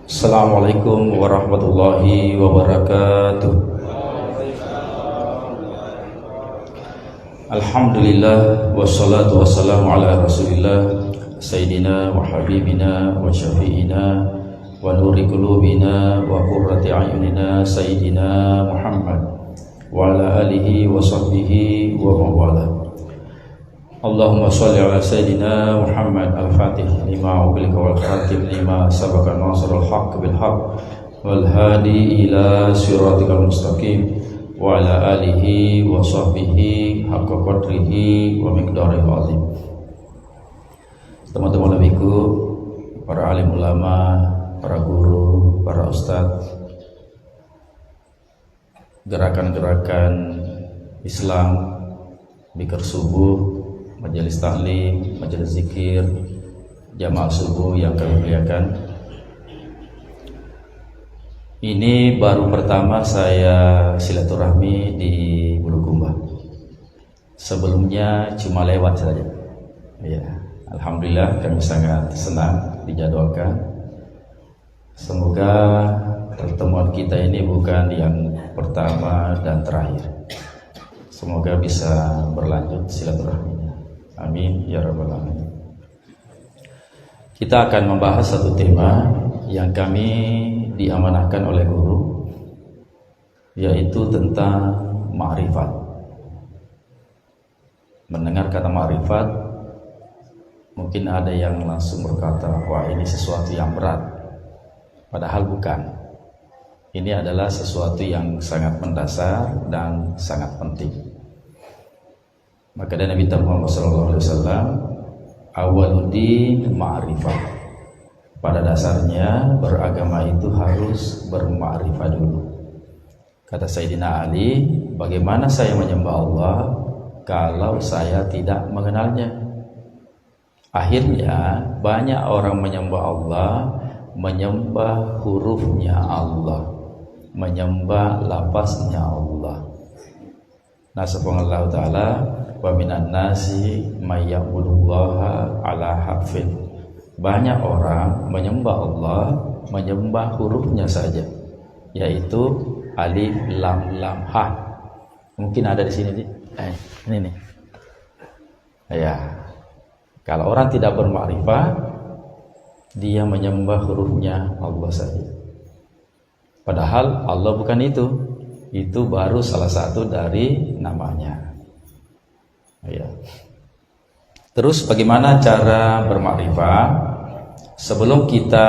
Assalamualaikum warahmatullahi wabarakatuh. Alhamdulillah wassalatu wassalamu ala Rasulillah Sayyidina wa habibina wa syafi'ina wa nuri qulubina wa qurrati a'yunina Sayyidina Muhammad wa ala alihi wa sahbihi wa mawala. Allahumma salli ala Sayyidina Muhammad al-Fatih lima ubilika wal khatim lima sabaka nasrul haqq bil haqq wal hadi ila siratikal mustaqim wa ala alihi wa sahbihi haqqa qadrihi wa miqdarihil azim. Teman-teman nabiku, para alim ulama, para guru, para ustadz, gerakan-gerakan Islam, zikir subuh, majelis taklim, majelis zikir, jamaah subuh yang kami muliakan. Ini baru pertama saya silaturahmi di Bulukumba. Sebelumnya cuma lewat saja. Ya, alhamdulillah kami sangat senang dijadwalkan. Semoga pertemuan kita ini bukan yang pertama dan terakhir. Semoga bisa berlanjut silaturahminya. Amin ya rabbal alamin. Kita akan membahas satu tema yang kami diamanahkan oleh guru, yaitu tentang ma'rifat. Mendengar kata ma'rifat, mungkin ada yang langsung berkata, wah ini sesuatu yang berat. Padahal bukan. Ini adalah sesuatu yang sangat mendasar dan sangat penting. Maka dari Nabi Muhammad SAW, awwaluddin ma'rifah. Pada dasarnya beragama itu harus berma'rifah dulu. Kata Sayyidina Ali, bagaimana saya menyembah Allah kalau saya tidak mengenalnya? Akhirnya banyak orang menyembah Allah, menyembah hurufnya Allah, menyembah lafaznya Allah. Nah, subhanallah ta'ala, wa minan nasi may ya'budullaha ala harfin. Banyak orang menyembah Allah, menyembah hurufnya saja, yaitu alif lam lam ha. Mungkin ada di sini ini nih. Ya. Kalau orang tidak bermakrifat, dia menyembah hurufnya Allah saja. Padahal Allah bukan itu. Itu baru salah satu dari namanya. Ya. Terus bagaimana cara bermakrifat? Sebelum kita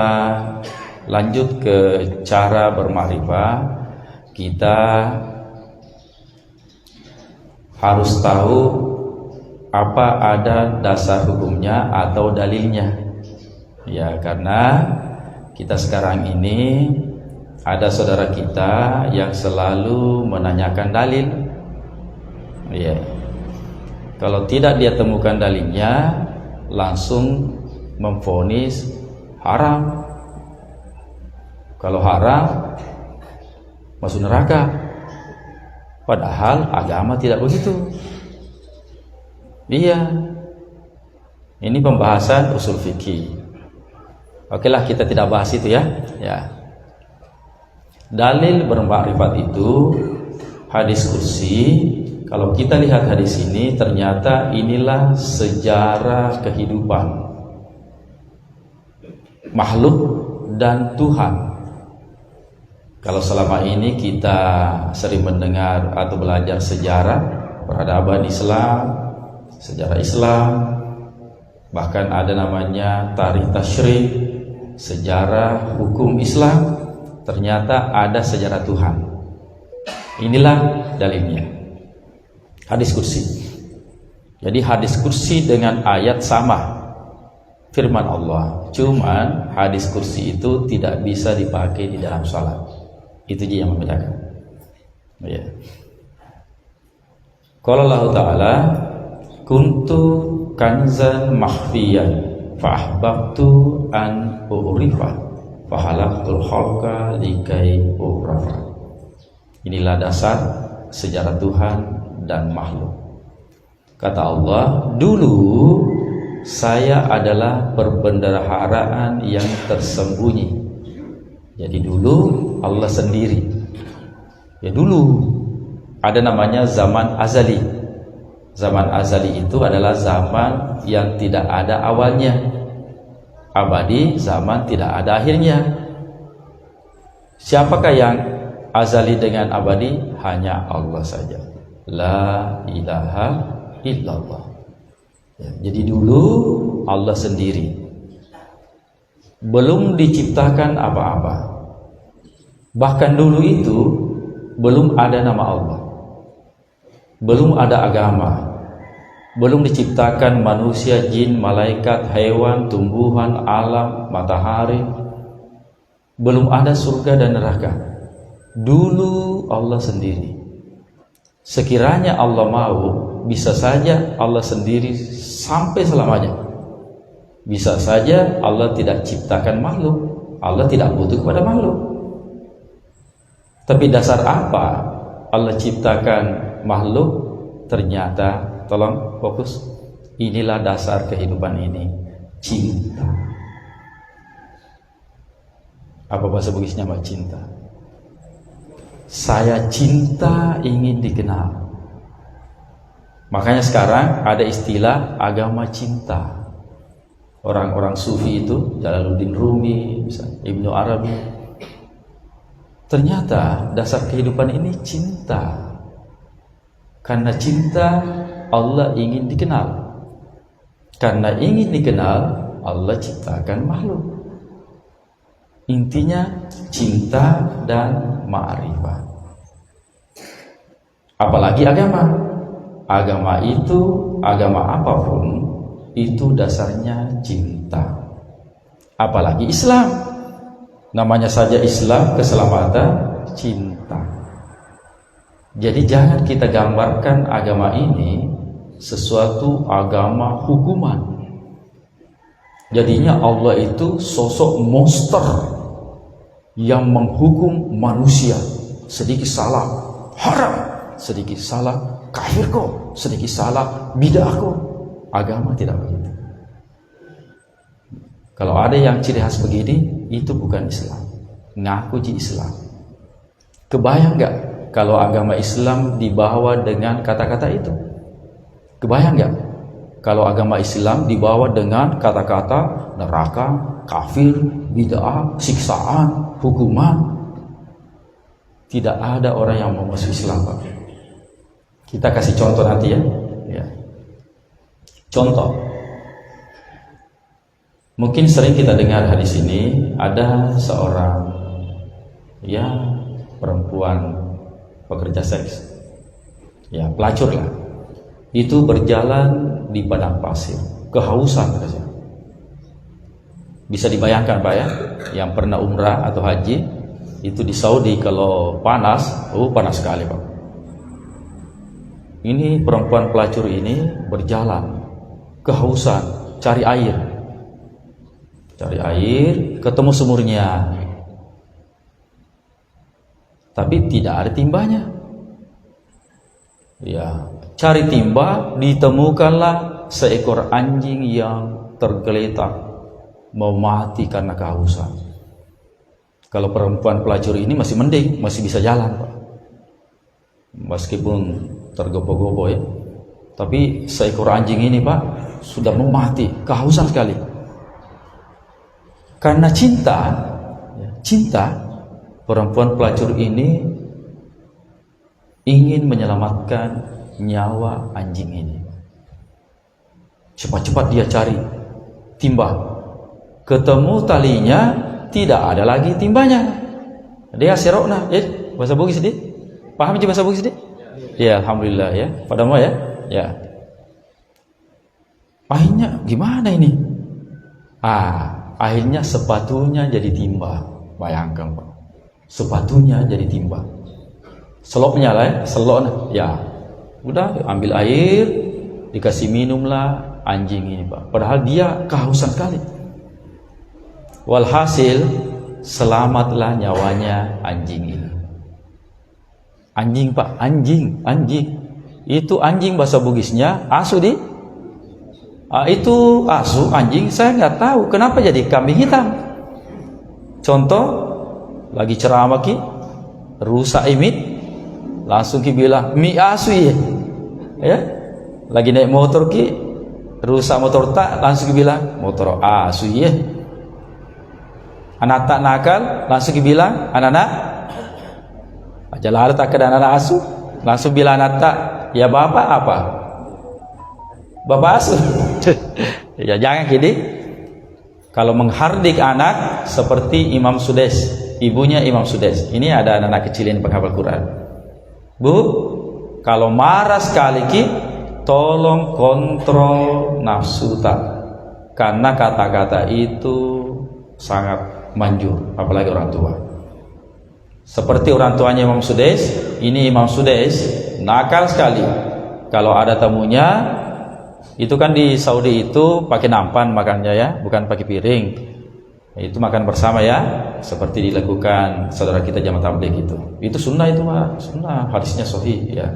lanjut ke cara bermakrifat, kita harus tahu apa ada dasar hukumnya atau dalilnya. Ya, karena kita sekarang ini ada saudara kita yang selalu menanyakan dalil. Ya. Kalau tidak dia temukan dalilnya, langsung memvonis haram. Kalau haram, masuk neraka. Padahal agama tidak begitu. Iya. Ini pembahasan usul fikih. Okelah, kita tidak bahas itu ya. Ya. Dalil bermakrifat itu hadis kursi. Kalau kita lihat hadis ini, ternyata inilah sejarah kehidupan makhluk dan Tuhan. Kalau selama ini kita sering mendengar atau belajar sejarah peradaban Islam, sejarah Islam, bahkan ada namanya tarikh tasyrik, sejarah hukum Islam. Ternyata ada sejarah Tuhan. Inilah dalilnya. Hadis kursi. Jadi hadis kursi dengan ayat sama, firman Allah. Cuman hadis kursi itu tidak bisa dipakai di dalam salat. Itu yang membedakan. Ya. Qala Allah Ta'ala, kuntu kanzan makhfiyan fa ahbabtu an u'rifa fahalaqtul khalqa likai u'rafa. Inilah dasar sejarah Tuhan dan makhluk. Kata Allah, dulu saya adalah perbendaharaan yang tersembunyi. Jadi dulu Allah sendiri. Ya dulu ada namanya zaman azali. Zaman azali itu adalah zaman yang tidak ada awalnya. Abadi, zaman tidak ada akhirnya. Siapakah yang azali dengan abadi? Hanya Allah saja. La ilaha illallah. Ya, jadi dulu Allah sendiri. Belum diciptakan apa-apa. Bahkan dulu itu belum ada nama Allah. Belum ada agama. Belum diciptakan manusia, jin, malaikat, hewan, tumbuhan, alam, matahari. Belum ada surga dan neraka. Dulu Allah sendiri. Sekiranya Allah mau, bisa saja Allah sendiri sampai selamanya. Bisa saja Allah tidak ciptakan makhluk. Allah tidak butuh kepada makhluk. Tapi dasar apa Allah ciptakan makhluk? Ternyata, tolong fokus, inilah dasar kehidupan ini, cinta. Apa bahasa Bugisnya Mbak? Cinta. Saya cinta ingin dikenal. Makanya sekarang ada istilah agama cinta. Orang-orang sufi itu, Jalaluddin Rumi, misalnya Ibnu Arabi. Ternyata dasar kehidupan ini cinta. Karena cinta Allah ingin dikenal. Karena ingin dikenal Allah ciptakan makhluk. Intinya cinta dan ma'rifat. Apalagi agama. Agama itu, agama apapun itu dasarnya cinta. Apalagi Islam. Namanya saja Islam, keselamatan, cinta. Jadi jangan kita gambarkan agama ini sesuatu agama hukuman. Jadinya Allah itu sosok monster yang menghukum manusia. Sedikit salah haram, sedikit salah kafir kok, sedikit salah bidah kok. Agama tidak begitu. Kalau ada yang ciri khas begini, itu bukan Islam. Ngaku ji Islam. Kebayang nggak kalau agama Islam dibawa dengan kata-kata itu? Kebayang nggak kalau agama Islam dibawa dengan kata-kata neraka, kafir, bid'ah, siksaan, hukuman? Tidak ada orang yang mau masuk Islam, Pak. Kita kasih contoh nanti ya. Contoh, mungkin sering kita dengar hadis ini, ada seorang perempuan pekerja seks, pelacur lah, itu berjalan di padang pasir, kehausan katanya. Bisa dibayangkan Pak ya, yang pernah umrah atau haji, itu di Saudi kalau panas, panas sekali Pak. Ini perempuan pelacur ini berjalan kehausan, cari air, ketemu sumurnya, tapi tidak ada timbanya. Cari timba, ditemukanlah seekor anjing yang tergeletak mau mati karena kehausan. Kalau perempuan pelacur ini masih mending, masih bisa jalan Pak, meskipun tergopoh-gopoh ya. Tapi seekor anjing ini Pak sudah mau mati, kehausan sekali. Karena cinta, perempuan pelacur ini ingin menyelamatkan nyawa anjing ini. Cepat-cepat dia cari timba. Ketemu talinya, tidak ada lagi timbanya. Dia serokna, bahasa Bugis sedih. Paham bahasa Bugis sedih? Ya, alhamdulillah ya. Padamu ya. Akhirnya gimana ini? Akhirnya sepatunya jadi timba. Bayangkan Pak, sepatunya jadi timba. Selopnya lah selopnya. Udah ambil air, dikasih minumlah anjing ini Pak. Padahal dia kehausan sekali. Walhasil selamatlah nyawanya anjing ini. Anjing Pak, anjing. Itu anjing bahasa Bugisnya asu di. Itu asu, anjing, saya nggak tahu kenapa jadi kambing hitam. Contoh, lagi ceramah ki rusak imit, langsung ki bilang mi asu ya. Lagi naik motor ki rusak motor tak, langsung ki bilang motor asu ya. Anak tak nakal langsung ki bilang anak-anak ajalah tak ke anak asu, langsung bilang anak tak ya bapak apa bapak asu. Ya jangan kini. Kalau menghardik anak seperti Imam Sudes, ibunya Imam Sudes. Ini ada anak-anak kecil yang penghafal Quran. Bu, kalau marah sekali ki, tolong kontrol nafsu tak, karena kata-kata itu sangat manjur, apalagi orang tua. Seperti orang tuanya Imam Sudes, ini Imam Sudes nakal sekali. Kalau ada tamunya, itu kan di Saudi itu pakai nampan makannya ya, bukan pakai piring. Itu makan bersama ya, seperti dilakukan saudara kita jamaah tabligh itu. Itu sunnah itu mah, sunnah, hadisnya sahih ya.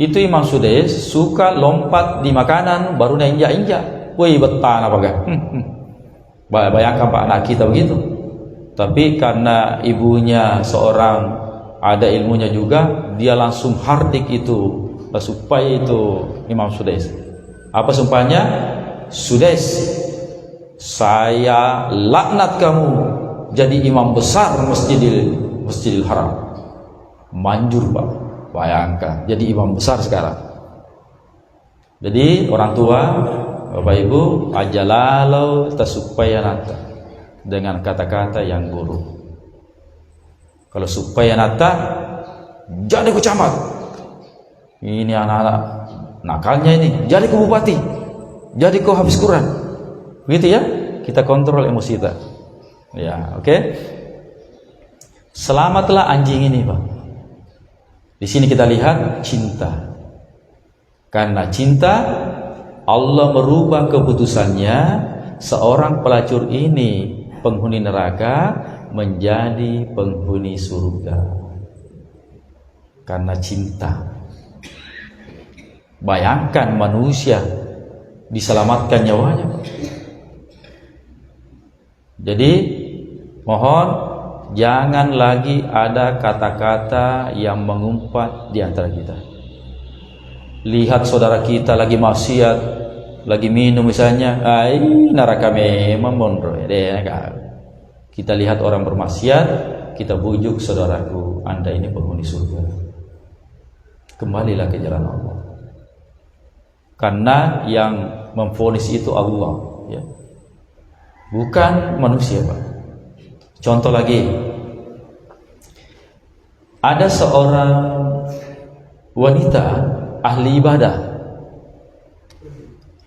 Itu Imam Sudes suka lompat di makanan baru injak-injak. Woi betan apa gak? Bayangkan Pak anak kita begitu. Tapi karena ibunya seorang ada ilmunya juga, dia langsung hardik itu supaya itu Imam Sudes. Apa sumpahnya? Sudes, saya laknat kamu jadi imam besar Masjidil Haram. Manjur Pak, bayangkan jadi imam besar sekarang. Jadi orang tua, Bapak Ibu, ajalalau tasupaya nata dengan kata-kata yang buruk. Kalau supaya nata, jadi ku camat. Ini anak-anak nakalnya ini, jadi ku bupati, jadi ku habis Quran. Begitu ya, kita kontrol emosi kita. Ya, oke. Selamatlah anjing ini, Pak. Di sini kita lihat cinta. Karena cinta, Allah merubah keputusannya, seorang pelacur ini penghuni neraka menjadi penghuni surga. Karena cinta. Bayangkan manusia diselamatkan nyawanya. Jadi mohon jangan lagi ada kata-kata yang mengumpat di antara kita. Lihat saudara kita lagi maksiat, lagi minum misalnya, neraka memang mondro ya. Kita lihat orang bermaksiat, kita bujuk saudaraku, Anda ini penghuni surga. Kembalilah ke jalan Allah. Karena yang memvonis itu Allah ya. Bukan manusia Pak. Contoh lagi, ada seorang wanita ahli ibadah,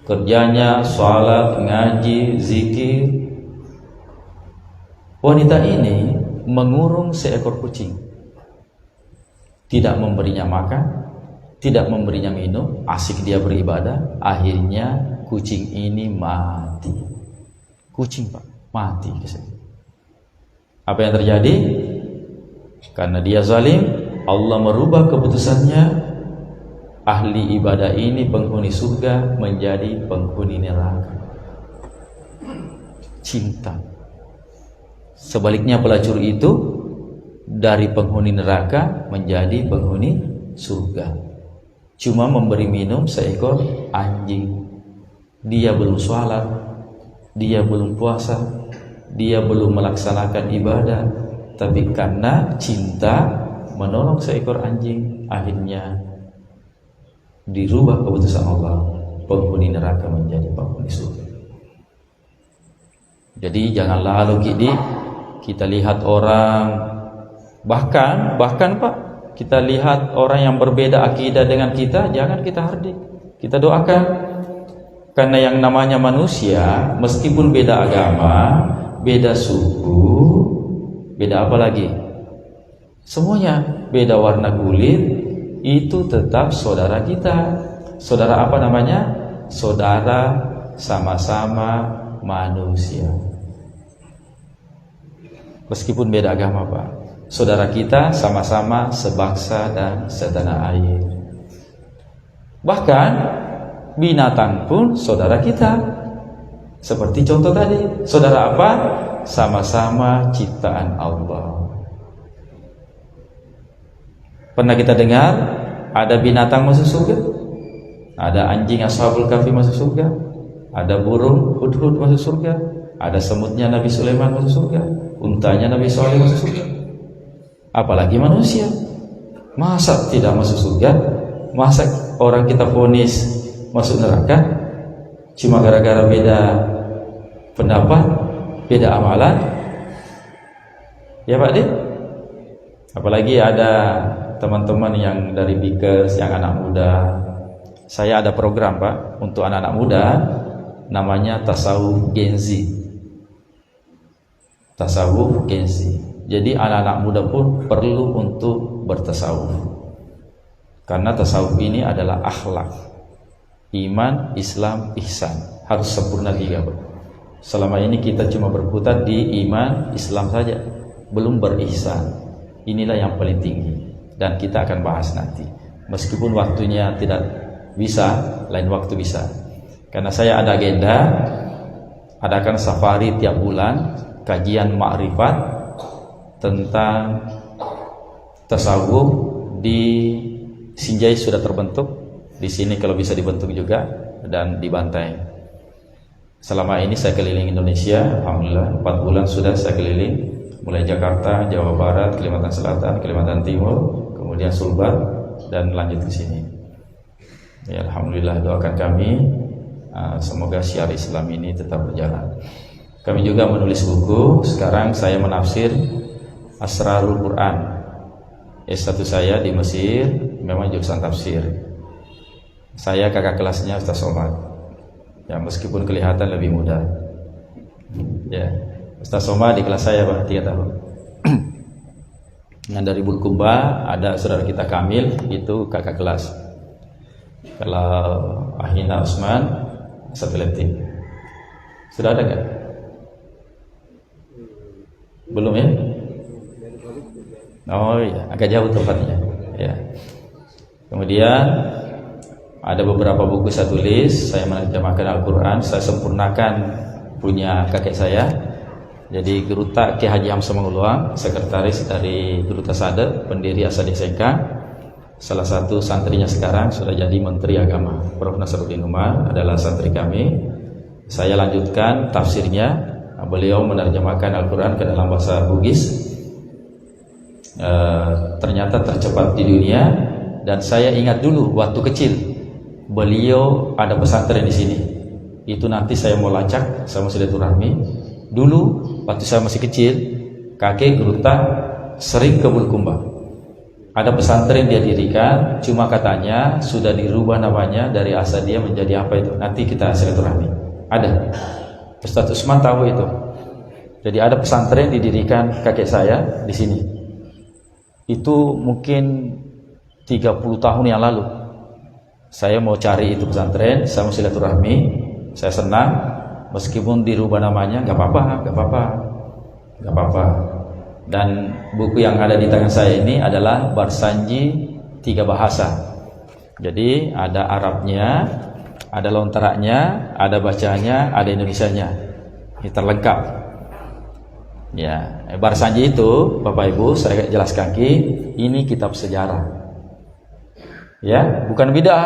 kerjanya salat, ngaji, zikir. Wanita ini mengurung seekor kucing, tidak memberinya makan, tidak memberinya minum, asik dia beribadah. Akhirnya kucing ini mati. Kucing Pak, mati. Apa yang terjadi? Karena dia zalim, Allah merubah keputusannya. Ahli ibadah ini penghuni surga menjadi penghuni neraka. Cinta. Sebaliknya pelacur itu dari penghuni neraka menjadi penghuni surga. Cuma memberi minum seekor anjing. Dia belum sholat, dia belum puasa, dia belum melaksanakan ibadah, tapi karena cinta menolong seekor anjing, akhirnya dirubah keputusan Allah, penghuni neraka menjadi penghuni surga. Jadi jangan lalu kita lihat orang, bahkan Pak, kita lihat orang yang berbeda akidah dengan kita, jangan kita hardik, kita doakan. Karena yang namanya manusia, meskipun beda agama, beda suku, beda apa lagi, semuanya beda warna kulit, itu tetap saudara kita. Saudara apa namanya? Saudara sama-sama manusia. Meskipun beda agama Pak, saudara kita sama-sama sebangsa dan setanah air. Bahkan binatang pun saudara kita. Seperti contoh tadi, saudara apa? Sama-sama ciptaan Allah. Pernah kita dengar ada binatang masuk surga? Ada anjing Ashabul Kahfi masuk surga? Ada burung Hudhud masuk surga? Ada semutnya Nabi Sulaiman masuk surga? Untanya Nabi Saleh masuk surga? Apalagi manusia. Masa tidak masuk surga? Masa orang kita vonis masuk neraka cuma gara-gara beda pendapat, beda amalan? Ya Pak De? Apalagi ada teman-teman yang dari Bikers, yang anak muda. Saya ada program Pak untuk anak-anak muda, namanya Tasawuf Gen Z. Tasawuf Gen Z. Jadi anak-anak muda pun perlu untuk bertasawuf. Karena tasawuf ini adalah akhlak. Iman, Islam, ihsan. Harus sempurna 3 Pak. Selama ini kita cuma berputar di iman, Islam saja, belum berihsan. Inilah yang paling tinggi dan kita akan bahas nanti. Meskipun waktunya tidak bisa, lain waktu bisa. Karena saya ada agenda, adakan safari tiap bulan, kajian ma'rifat tentang tasawuf di Sinjai sudah terbentuk, di sini kalau bisa dibentuk juga, dan di Bantai. Selama ini saya keliling Indonesia, alhamdulillah 4 bulan sudah saya keliling, mulai Jakarta, Jawa Barat, Kalimantan Selatan, Kalimantan Timur, kemudian Sulbar, dan lanjut ke sini. Ya, alhamdulillah, doakan kami semoga syiar Islam ini tetap berjalan. Kami juga menulis buku. Sekarang saya menafsir Asrarul Quran. S1 saya di Mesir memang jurusan tafsir. Saya kakak kelasnya Ustaz Somad. Ya, meskipun kelihatan lebih muda. Ya, Ustaz Somad di kelas saya Pak 3 tahun. Dan dari Bulukumba ada saudara kita Kamil, itu kakak kelas. Kalau Ahina Usman satu letting. Sudah ada nggak? Belum ya? Oh iya, agak jauh tempatnya. Ya. Kemudian ada beberapa buku saya tulis, saya menerjemahkan Al-Quran, saya sempurnakan punya kakek saya. Jadi Geruta Ki Haji Hamzah Manguluang, sekretaris dari Geruta Sade, pendiri Asadi SMK. Salah satu santrinya sekarang sudah jadi Menteri Agama. Prof. Nasruddin Umar adalah santri kami. Saya lanjutkan tafsirnya. Beliau menerjemahkan Al-Quran ke dalam bahasa Bugis. Ternyata tercepat di dunia. Dan saya ingat dulu waktu kecil beliau ada pesantren di sini. Itu nanti saya mau lacak, saya mau silaturahmi. Dulu waktu saya masih kecil, kakek Geruta sering ke Bulukumba. Ada pesantren dia dirikan, cuma katanya sudah dirubah namanya dari Asadiyah menjadi apa itu. Nanti kita silaturahmi. Ada. Ustaz Usman tahu itu. Jadi ada pesantren didirikan kakek saya di sini. Itu mungkin 30 tahun yang lalu. Saya mau cari itu pesantren, saya mau silaturahmi. Saya senang, meskipun dirubah namanya, nggak apa-apa. Dan buku yang ada di tangan saya ini adalah Barsanji 3 bahasa. Jadi ada Arabnya, ada lontaraknya, ada bacanya, ada Indonesianya. Ini terlengkap. Ya, Barsanji itu, Bapak Ibu, saya jelaskan kaki, ini kitab sejarah. Ya, bukan bid'ah.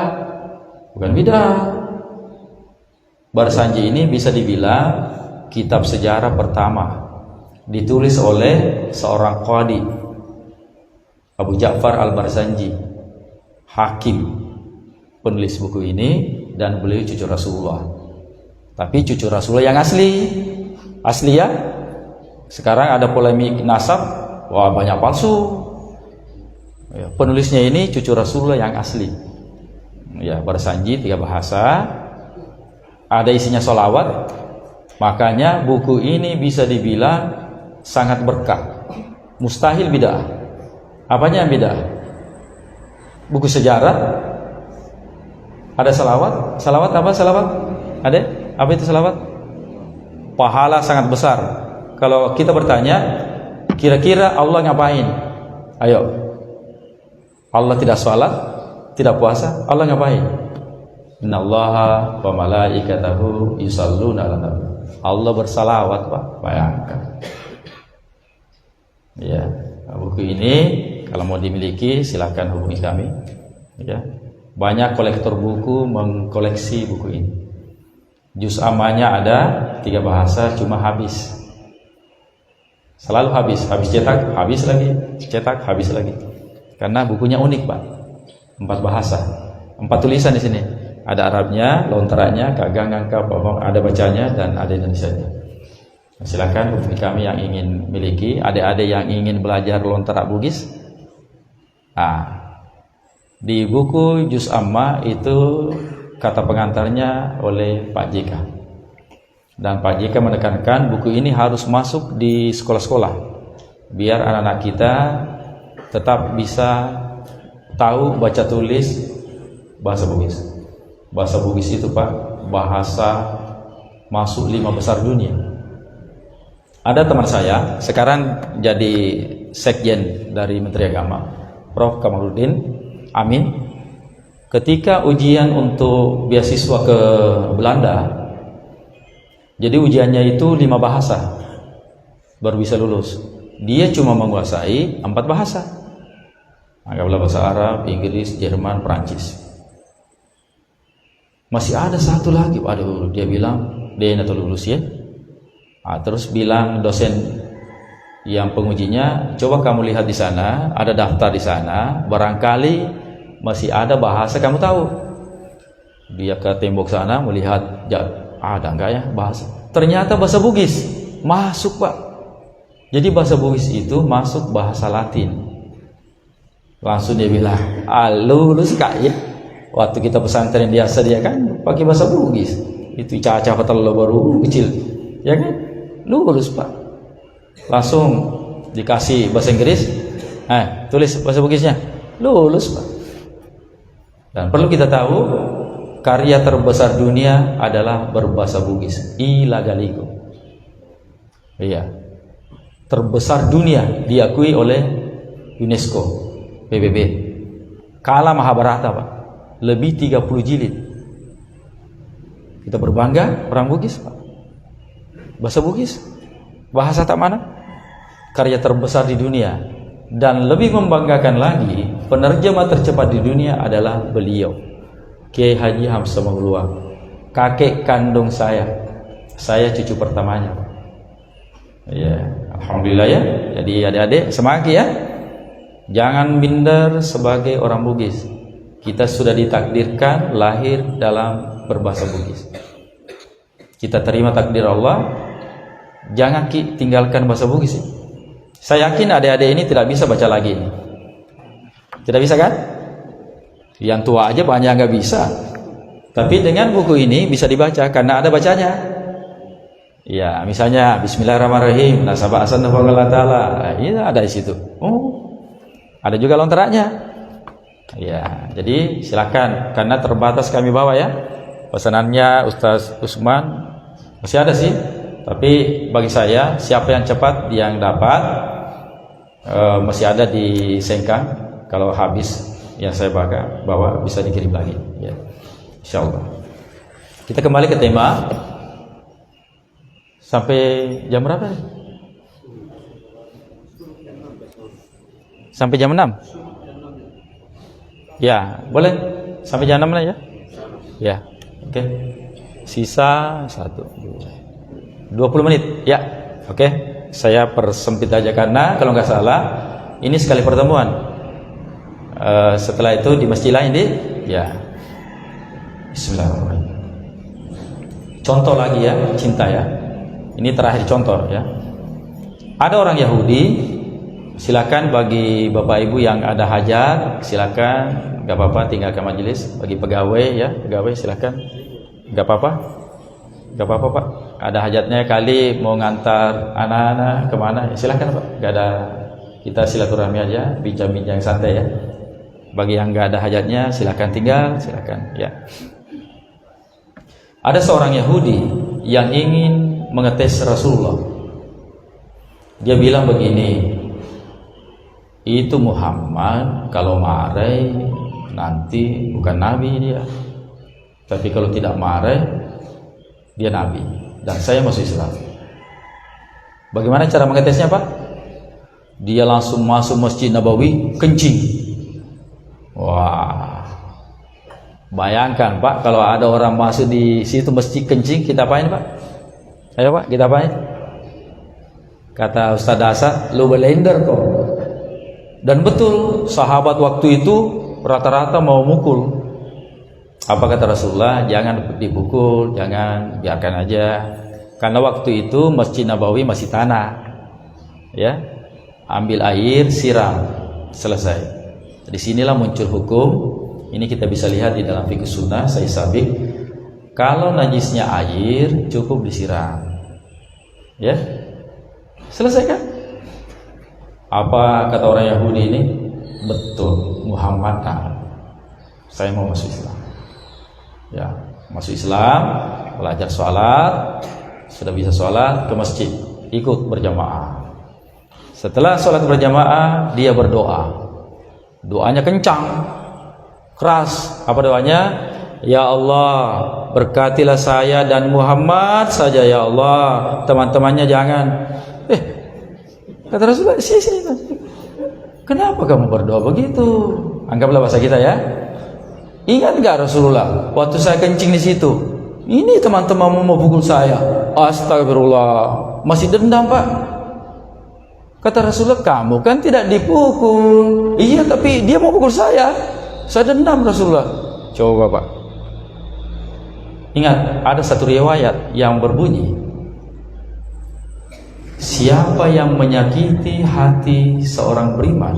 Barsanji ini bisa dibilang kitab sejarah pertama, ditulis oleh seorang qadi, Abu Ja'far Al-Barsanji, hakim, penulis buku ini, dan beliau cucu Rasulullah. Tapi cucu Rasulullah yang asli ya. Sekarang ada polemik nasab, wah banyak palsu. Ya, penulisnya ini cucu Rasulullah yang asli. Ya, Barsanji 3 bahasa, ada isinya sholawat. Makanya buku ini bisa dibilang sangat berkah. Mustahil bid'ah. Apanya yang bid'ah? Buku sejarah. Ada salawat. Salawat apa salawat? Ada? Apa itu salawat? Pahala sangat besar. Kalau kita bertanya, kira-kira Allah ngapain? Ayo. Allah tidak sholat, tidak puasa, Allah ngapain? Innallaha wa malaikatahu yusalluna 'alan nabi. Allah bersalawat, Pak. Bayangkan. Ya, buku ini kalau mau dimiliki silahkan hubungi kami. Ya, banyak kolektor buku mengkoleksi buku ini. Juz ammanya ada 3 bahasa, cuma habis. Selalu habis cetak, habis lagi, cetak, habis lagi. Karena bukunya unik, Pak. 4 bahasa, 4 tulisan di sini. Ada Arabnya, lontaranya, Gagang, Ngangka, ada bacanya dan ada Indonesianya. Silakan hubungi kami yang ingin miliki, adik-adik yang ingin belajar lontara Bugis. Di buku Juz Amma itu kata pengantarnya oleh Pak JK. Dan Pak JK menekankan buku ini harus masuk di sekolah-sekolah biar anak-anak kita tetap bisa tahu baca tulis bahasa Bugis. Bahasa Bugis itu, Pak, bahasa masuk 5 besar dunia. Ada teman saya sekarang jadi sekjen dari Menteri Agama, Prof. Kamaludin Amin. Ketika ujian untuk beasiswa ke Belanda, jadi ujiannya itu 5 bahasa baru bisa lulus. Dia cuma menguasai 4 bahasa. Anggaplah bahasa Arab, Inggris, Jerman, Perancis. Masih ada 1 lagi. Waduh, dia bilang dia atau lulus ya. Terus bilang dosen yang pengujinya, coba kamu lihat di sana, ada daftar di sana, barangkali masih ada bahasa kamu tahu. Dia ke tembok sana melihat, ada enggak ya bahasa? Ternyata bahasa Bugis masuk, Pak. Jadi bahasa Bugis itu masuk bahasa Latin. Langsung dia bilang, lulus Kak ya. Waktu kita pesantren biasa dia kan pakai bahasa Bugis. Itu caca terlalu baru kecil, ya kan? Lulus, Pak. Langsung dikasih bahasa Inggris, tulis bahasa Bugisnya, lulus, Pak. Dan perlu kita tahu, karya terbesar dunia adalah berbahasa Bugis, Ila Galigo. Iya, terbesar dunia diakui oleh UNESCO, PBB. Kalah Mahabharata, Pak, lebih 30 jilid. Kita berbangga orang Bugis, Pak. Bahasa Bugis, bahasa tak mana? Karya terbesar di dunia. Dan lebih membanggakan lagi, penerjemah tercepat di dunia adalah beliau, Kiai Haji Hamzah Maulua, kakek kandung saya cucu pertamanya. Ya, alhamdulillah ya. Jadi adik-adik semangat ya. Jangan minder sebagai orang Bugis. Kita sudah ditakdirkan lahir dalam berbahasa Bugis. Kita terima takdir Allah. Jangan tinggalkan bahasa Bugis. Saya yakin adik-adik ini tidak bisa baca lagi. Tidak bisa kan? Yang tua aja banyak nggak bisa. Tapi dengan buku ini bisa dibaca karena ada bacanya. Ya, misalnya Bismillahirrahmanirrahim, nasabah asan Allah Ta'ala. Ini ada di situ. Ada juga lontaranya. Ya, jadi silakan karena terbatas kami bawa ya. Pesanannya Ustaz Usman masih ada sih. Tapi bagi saya, siapa yang cepat yang dapat, masih ada di Sengkang. Kalau habis yang saya bawa bisa dikirim lagi ya. Insyaallah. Kita kembali ke tema. Sampai jam berapa? Sampai jam 6? Ya, boleh. Sampai jam 6 lah ya. Ya, oke. Sisa 20 menit ya. Oke, saya persempit aja karena kalau nggak salah ini sekali pertemuan. Setelah itu di masjid lain ya. Bismillahirrahmanirrahim. Contoh lagi ya, cinta ya. Ini terakhir contoh ya. Ada orang Yahudi, silakan bagi Bapak Ibu yang ada hajat, silakan, nggak apa-apa tinggalkan majelis. Bagi pegawai ya, pegawai silakan, nggak apa-apa Pak. Ada hajatnya kali mau ngantar anak-anak kemana, ya silakan Pak. Nggak ada, kita silaturahmi aja, bincang-bincang santai ya. Bagi yang nggak ada hajatnya, silakan tinggal, silakan ya. Ada seorang Yahudi yang ingin mengetes Rasulullah. Dia bilang begini, itu Muhammad kalau marah nanti bukan nabi dia, tapi kalau tidak marah dia nabi. dan saya masuk Islam. Bagaimana cara mengetesnya Pak? Dia langsung masuk Masjid Nabawi, kencing. Wah, bayangkan Pak, kalau ada orang masuk di situ masjid kencing, kita apain Pak? Ayo Pak, kita apain? Kata Ustaz Dasa, lu belender kok. Dan betul, sahabat waktu itu rata-rata mau mukul. Apa kata Rasulullah? Jangan dipukul, jangan, biarkan aja. Karena waktu itu Masjid Nabawi masih tanah. Ya, ambil air, siram, selesai. Di sinilah muncul hukum. Ini kita bisa lihat di dalam fikih sunnah, saya sabik. Kalau najisnya air, cukup disiram. Ya, selesai kan? Apa kata orang Yahudi ini? Betul, Muhammad saya mau masuk Islam. Ya, masuk Islam, belajar sholat, sudah bisa sholat, ke masjid, ikut berjamaah. Setelah sholat berjamaah, dia berdoa. Doanya kencang, keras. Apa doanya? Ya Allah, berkatilah saya dan Muhammad saja ya Allah. Teman-temannya jangan. Kata Rasulullah, sini. Kenapa kamu berdoa begitu? Anggaplah bahasa kita ya. Ingat nggak Rasulullah waktu saya kencing di situ? Ini teman-temanmu mau pukul saya. Astagfirullah. Masih dendam Pak. Kata Rasulullah, kamu kan tidak dipukul. Iya, tapi dia mau pukul saya. Saya dendam Rasulullah. Coba Pak. Ingat, ada satu riwayat yang berbunyi, siapa yang menyakiti hati seorang beriman,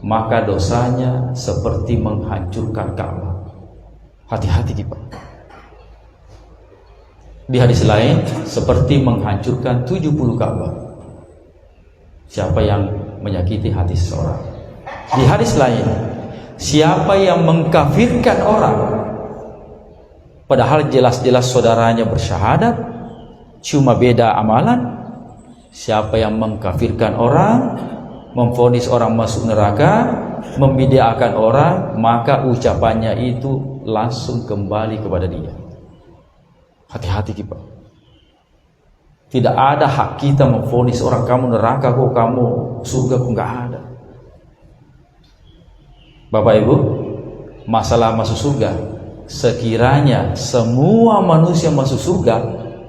maka dosanya seperti menghancurkan Ka'bah. Hati-hati Pak. Di hadis lain, seperti menghancurkan 70 Ka'bah. Siapa yang menyakiti hati seseorang. Di hadis lain, siapa yang mengkafirkan orang, padahal jelas-jelas saudaranya bersyahadat, cuma beda amalan. Siapa yang mengkafirkan orang, memvonis orang masuk neraka, membidakan orang, maka ucapannya itu langsung kembali kepada dia. Hati-hati kita. Tidak ada hak kita memvonis orang, kamu neraka kok, kamu surga kok, nggak ada. Bapak Ibu, masalah masuk surga, sekiranya semua manusia masuk surga,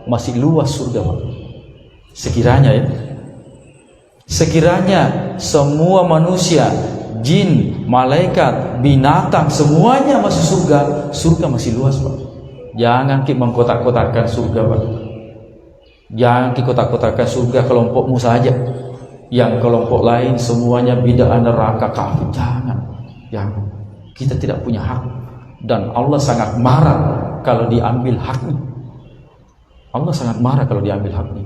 masih luas surga Pak. Sekiranya ya, sekiranya semua manusia, jin, malaikat, binatang, semuanya masuk surga, surga masih luas Pak. Jangan kita mengkotak-kotakkan surga Pak. Jangan kita kotak-kotakkan surga kelompokmu saja, yang kelompok lain semuanya bid'ah, neraka, kafir. Jangan. Kita tidak punya hak, dan Allah sangat marah kalau diambil haknya. Allah sangat marah kalau diambil haknya.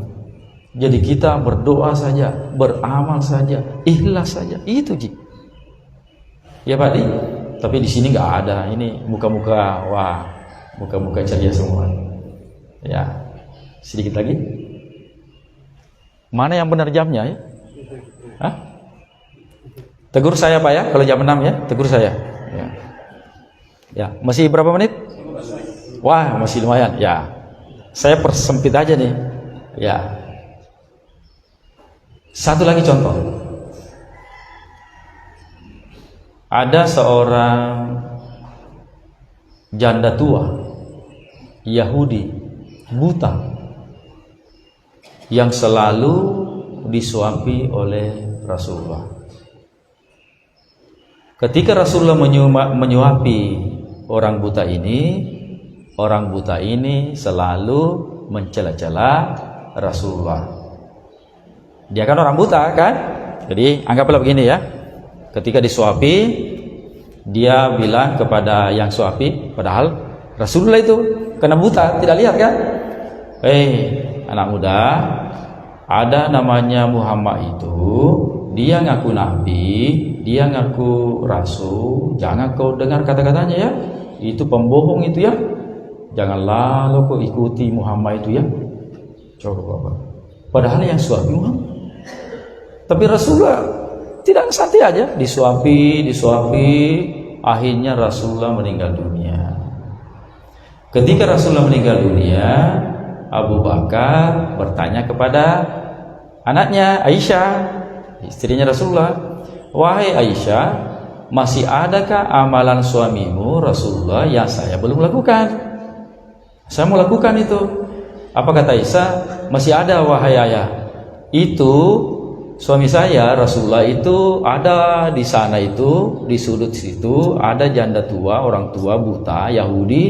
Jadi kita berdoa saja, beramal saja, ikhlas saja, itu Ji. Ya Pak Di, tapi di sini nggak ada. Ini muka-muka, wah, muka-muka ceria semua. Ya, sedikit lagi. Mana yang benar jamnya ya? Hah? Tegur saya Pak ya, kalau jam 6 ya, tegur saya. Ya, ya, masih berapa menit? Wah, masih lumayan. Ya, saya persempit aja nih. Ya. Satu lagi contoh. Ada seorang janda tua Yahudi buta yang selalu disuapi oleh Rasulullah. Ketika Rasulullah menyuapi orang buta ini selalu mencela-cela Rasulullah. Dia kan orang buta kan? Jadi anggaplah begini ya. Ketika disuapi, dia bilang kepada yang suapi, padahal Rasulullah itu kena buta, tidak lihat kan? Anak muda, ada namanya Muhammad itu, dia ngaku nabi, dia ngaku rasul, jangan kau dengar kata-katanya ya. Itu pembohong itu ya. Janganlah lo kau ikuti Muhammad itu ya. Coba Bapak. Padahal yang suapi Muhammad. Tapi Rasulullah tidak santai aja, disuapi, akhirnya Rasulullah meninggal dunia. Ketika Rasulullah meninggal dunia, Abu Bakar bertanya kepada anaknya Aisyah, istrinya Rasulullah, "Wahai Aisyah, masih adakah amalan suamimu Rasulullah yang saya belum lakukan? Saya mau lakukan itu." Apa kata Aisyah? "Masih ada wahai ayah. Itu suami saya Rasulullah itu ada di sana, itu di sudut situ ada janda tua, orang tua buta Yahudi,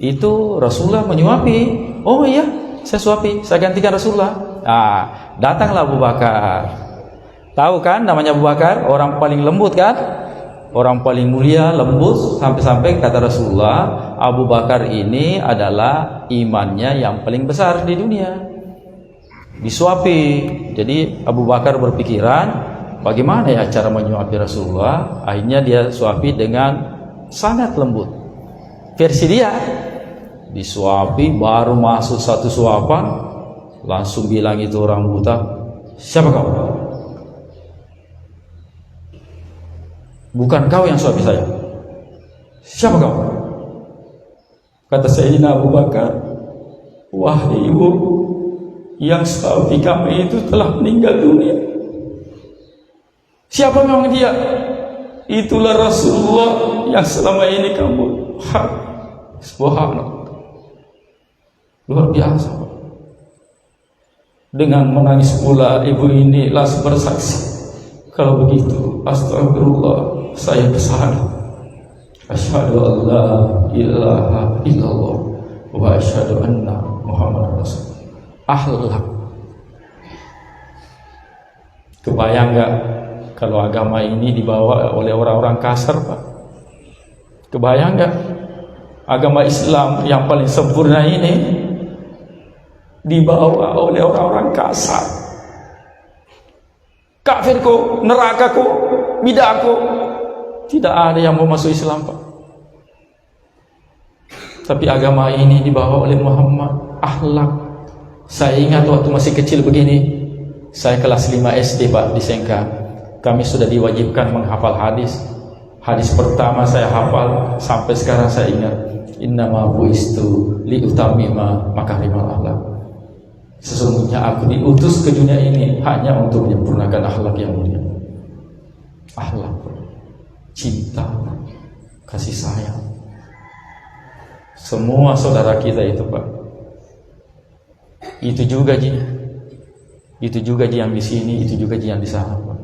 itu Rasulullah menyuapi. Oh iya, saya suapi, saya gantikan Rasulullah." Nah, datanglah Abu Bakar. Tahu kan namanya Abu Bakar, orang paling lembut kan, orang paling mulia, lembut, sampai-sampai kata Rasulullah, Abu Bakar ini adalah imannya yang paling besar di dunia. Disuapi. Jadi Abu Bakar berpikiran, bagaimana ya cara menyuapi Rasulullah? Akhirnya dia suapi dengan sangat lembut. Versi dia, disuapi, baru masuk satu suapan, langsung bilang itu orang buta, "Siapa kau? Bukan kau yang suapi saya. Siapa kau?" Kata Sayyidina Abu Bakar, "Wahai ibu, yang suami kami itu telah meninggal dunia." "Siapa memang dia?" "Itulah Rasulullah yang selama ini kamu." Subhanallah, luar biasa. Dengan menangis pula ibu ini langsung bersaksi, "Kalau begitu, astagfirullah, saya bersalah. Asyhadu an la ilaha illallah wa asyhadu anna Muhammadar Rasul." Akhlak. Kebayang nggak kalau agama ini dibawa oleh orang-orang kasar, Pak? Kebayang nggak agama Islam yang paling sempurna ini dibawa oleh orang-orang kasar? Kafirku, nerakaku, bid'ahku. Tidak ada yang mau masuk Islam, Pak. Tapi agama ini dibawa oleh Muhammad. Akhlak. Saya ingat waktu masih kecil begini, saya kelas 5 SD, Pak, di Sengka. Kami sudah diwajibkan menghafal hadis. Hadis pertama saya hafal sampai sekarang saya ingat, "Innama bu'istu liutamima makarimal akhlak." Sesungguhnya aku diutus ke dunia ini hanya untuk menyempurnakan akhlak yang mulia. Akhlak, cinta, kasih sayang. Semua saudara kita itu, Pak. Itu juga Ji. Itu juga Ji yang di sini, itu juga Ji yang di sana, Pak.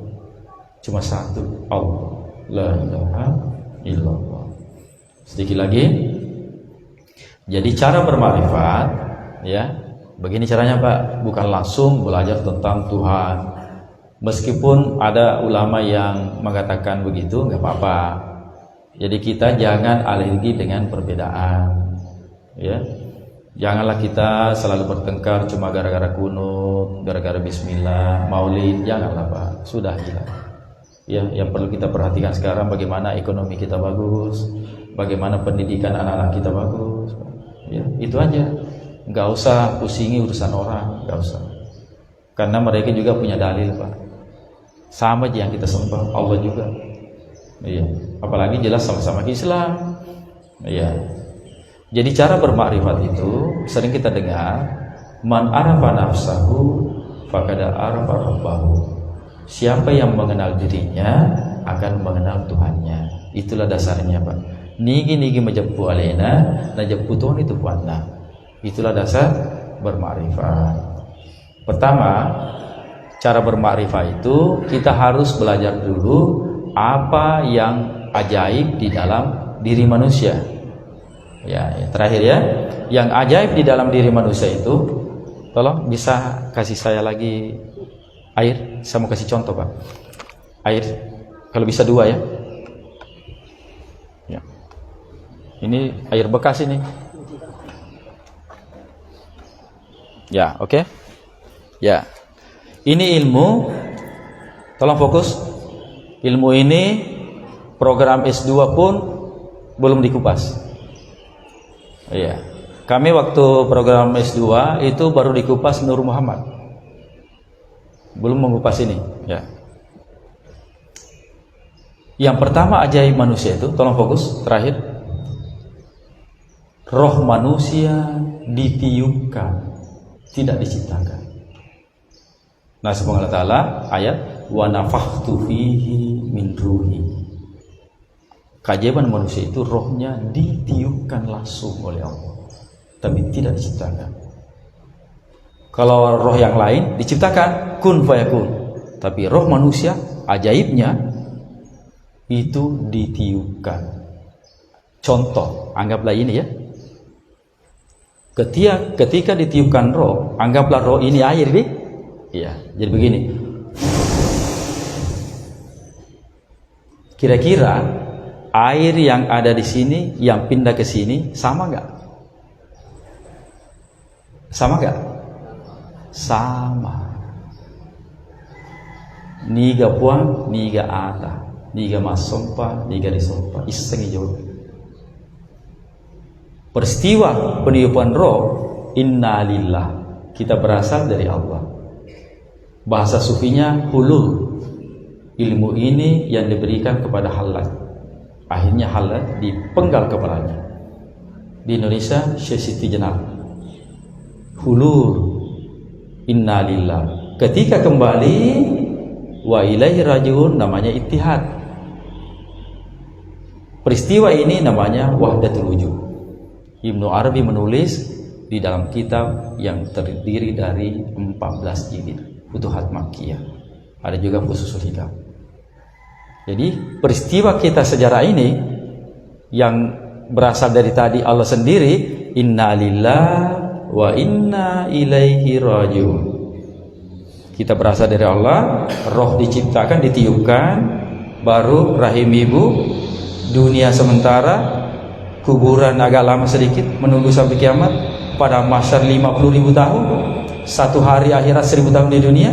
Cuma satu, Allah. La ilaha illallah. Sedikit lagi. Jadi cara bermakrifat, ya, begini caranya, Pak. Bukan langsung belajar tentang Tuhan. Meskipun ada ulama yang mengatakan begitu, nggak apa-apa. Jadi kita jangan alergi dengan perbedaan, ya. Janganlah kita selalu bertengkar cuma gara-gara kunut, gara-gara bismillah, maulid, janganlah, Pak. Sudah gila. Ya, yang perlu kita perhatikan sekarang bagaimana ekonomi kita bagus, bagaimana pendidikan anak-anak kita bagus. Ya, itu aja. Nggak usah pusingi urusan orang, nggak usah. Karena mereka juga punya dalil, Pak. Sama aja yang kita sembah, Allah juga. Iya. Apalagi jelas sama-sama Islam. Iya. Jadi cara bermakrifat itu sering kita dengar, "Man arafa nafsahu faqad arafa rabbahu." Siapa yang mengenal dirinya akan mengenal Tuhannya. Itulah dasarnya, Pak. Nigi majappu alaina najapputon itu puanna. Itulah dasar bermakrifat. Pertama, cara bermakrifat itu kita harus belajar dulu apa yang ajaib di dalam diri manusia. Ya, terakhir ya, yang ajaib di dalam diri manusia itu, tolong bisa kasih saya lagi air. Saya mau kasih contoh, Pak. Air, kalau bisa 2 ya. Ya. Ini air bekas ini. Ya, oke. Ya. Ini ilmu. Tolong fokus. Ilmu ini program S2 pun belum dikupas. Iya. Kami waktu program S2 itu baru dikupas Nur Muhammad. Belum mengupas ini, ya. Yang pertama ajaib manusia itu, tolong fokus, terakhir. Roh manusia ditiupkan tidak diciptakan. Nah, subhanahu wa ta'ala ayat wa nafakhtu fihi min ruhi. Keajaiban manusia itu rohnya ditiupkan langsung oleh Allah, tapi tidak diciptakan. Kalau roh yang lain diciptakan, kun fayakun. Tapi roh manusia ajaibnya itu ditiupkan. Contoh, anggaplah ini ya. Ketika ditiupkan roh, anggaplah roh ini air nih. Iya, jadi begini. Kira-kira air yang ada di sini yang pindah ke sini sama nggak? Sama nggak? Sama. Niga puang, niga ata, niga masompa, niga disompa. Isengi jauh. Peristiwa peniupan roh, innalillah, kita berasal dari Allah. Bahasa sufinya hulul. Ilmu ini yang diberikan kepada Halad. Akhirnya Halad dipenggal kepalanya. Di Indonesia Syekh Siti Jenar. Hulul. Innalillah. Ketika kembali wa ilaihi rajiun, namanya ittihad. Peristiwa ini namanya wahdatul wujud. Ibnu Arabi menulis di dalam kitab yang terdiri dari 14 jilid, Futuhat Makkiyah. Ada juga Fususul Hikam. Jadi peristiwa kita sejarah ini yang berasal dari tadi Allah sendiri, innalillahi wa inna ilaihi rajiun. Kita berasal dari Allah, roh diciptakan, ditiupkan, baru rahim ibu, dunia sementara, kuburan agak lama sedikit, menunggu sampai kiamat, pada mahsyar 50.000 tahun, satu hari akhirat 1000 tahun di dunia,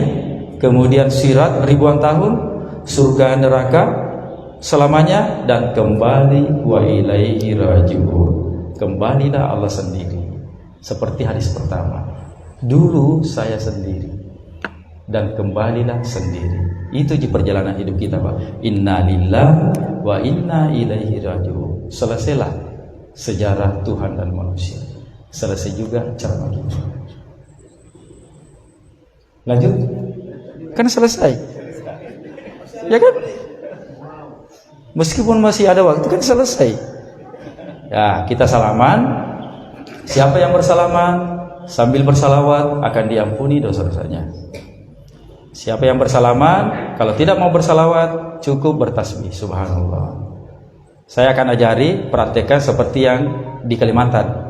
kemudian sirat ribuan tahun, surga neraka selamanya, dan kembali wa ilaihi rajiun. Kembalilah Allah sendiri. Seperti hadis pertama, dulu saya sendiri dan kembalilah sendiri. Itu di perjalanan hidup kita, Pak. Innalillahi wa inna ilaihi rajiun. Selesailah sejarah Tuhan dan manusia. Selesai juga ceramah kita. Lanjut. Kan selesai. Ya kan? Meskipun masih ada waktu, kan selesai. Ya, kita salaman. Siapa yang bersalaman sambil bersalawat akan diampuni dosa-dosanya. Siapa yang bersalaman, kalau tidak mau bersalawat, cukup bertasbih subhanallah. Saya akan ajari, praktekkan seperti yang di Kalimantan.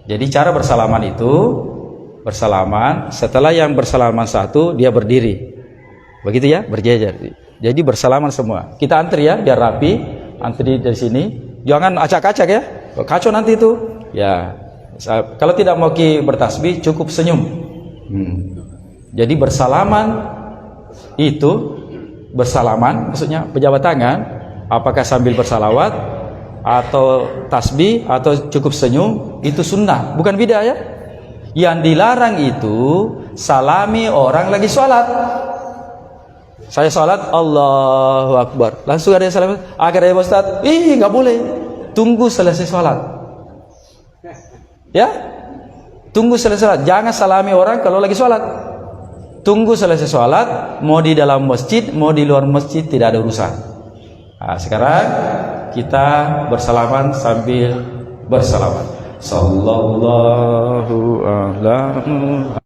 Jadi cara bersalaman itu, bersalaman, setelah yang bersalaman satu, dia berdiri. Begitu ya, berjejer. Jadi bersalaman semua. Kita antri ya, biar rapi. Antri dari sini. Jangan acak-acak ya. Kacau nanti itu. Ya. Kalau tidak mau bertasbih, cukup senyum. Jadi bersalaman itu, bersalaman maksudnya pejabat tangan, apakah sambil bersalawat atau tasbih atau cukup senyum, itu sunnah, bukan bid'ah ya. Yang dilarang itu salami orang lagi sholat. Saya sholat, Allahu Akbar, langsung ada yang salam, agar ya Ustaz, nggak boleh, tunggu selesai sholat. Ya, tunggu selesai sholat. Jangan salami orang kalau lagi sholat. Tunggu selesai sholat. Mau di dalam masjid, mau di luar masjid, tidak ada urusan. Nah, sekarang kita bersalaman sambil bersalawat. Sallallahu alaihi